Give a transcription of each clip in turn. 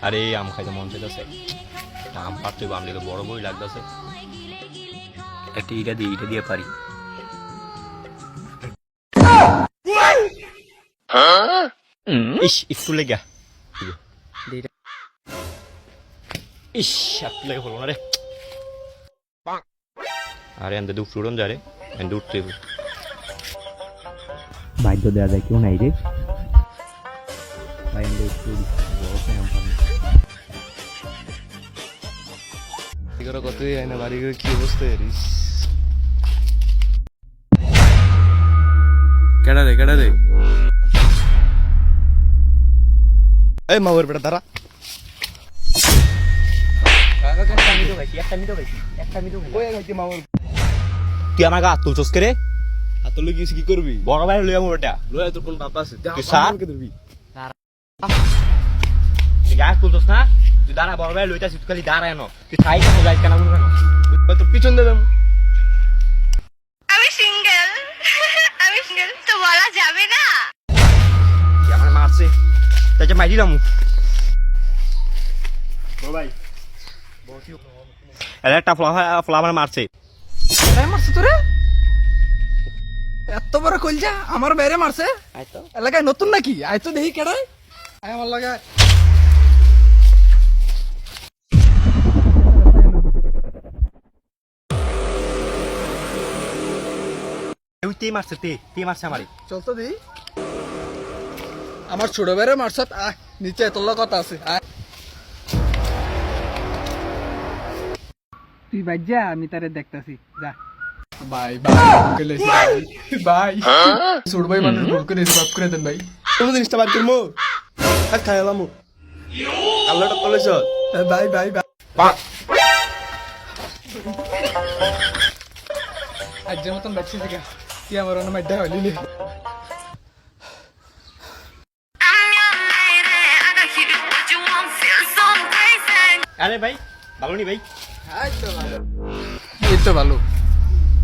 আরে আম খাইতে মন চাইতেছে, আম পারতে আম দিকে বড় বই লাগতেছে, একটা ইটা দিয়ে পারি। ইস স্কুলে গা, ইস আসলে হলো না রে। আরে আন্দে দুঃখ উড়ন যা রে, উঠতে বাধ্য দেওয়া যায় কেউ নাই রে ভাই। আন্দে একটু কতই হয় না বাড়ি করে কি অবস্থা এরিস। কেডা রে এই মাওয়ার বেটা দাঁড়া। তুই আমার গা তুলছস কে রে? আর তোর লইছি কি করবি? বড় ভাই লইয়া মোটা লয়া তোর কোন বাপ আছে? তুই সার কে ধরবি? তুই গা তুলছস না, তুই দাঁড়া, বড় ভাই লইতাছিস, তুই খালি দাঁড়া এনো, তুই খাই কেন যাইস কেন বলবো কেন? তোর পিছন দে দেব। আমি সিঙ্গেল তো বলা যাবে না। তুই আমার মারছে তাই যে মাইরি লামু বড় ভাই। এর একটা ফলা আমার মারছে। মারছে তোরে এত বড় কলজা আমার বাইরে মারছে। এলাকায় নতুন নাকি? আয় তো দেখি কেডায় আয় আমার লাগায়। তে মারছে, তে মারছে আমারে। চল তো দেখি আমার ছোট বাইরে মারছত। আয় নিচে তোর কথা আছে। আয় তুই বাই যা, আমি তারে দেখতাছি। যা ভাই ভাই ছোট ভাই মানুষ ভুল করে মাফ করে দেন ভাই। তুমি জিনিসটা বার করবো আর খাই এলাম আল্লাহটা কলেছ ভাই ভাই ভাই আজের মতন বাচ্চা থেকে তুই আমার অন্য মাইডা হইলি। আরে ভাই ভালো নি ভাই? এই তো ভালো।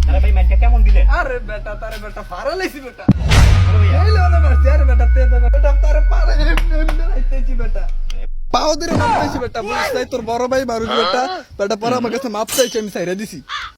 আরে ভাই ম্যাচটা কেমন দিলে? আরে বেটা তারে বেটা ফারা লাইছি বেটা। এই লোনা মারছি। আরে বেটা তে বেটা তারে পারে রাইতেছি বেটা। পাও ধরে মারতেছি বেটা। বুঝছ তোর বড় ভাই মারুস বেটা। বেটা পরে আমার কাছে মাপ চাইছে, আমি ছাইরা দিছি।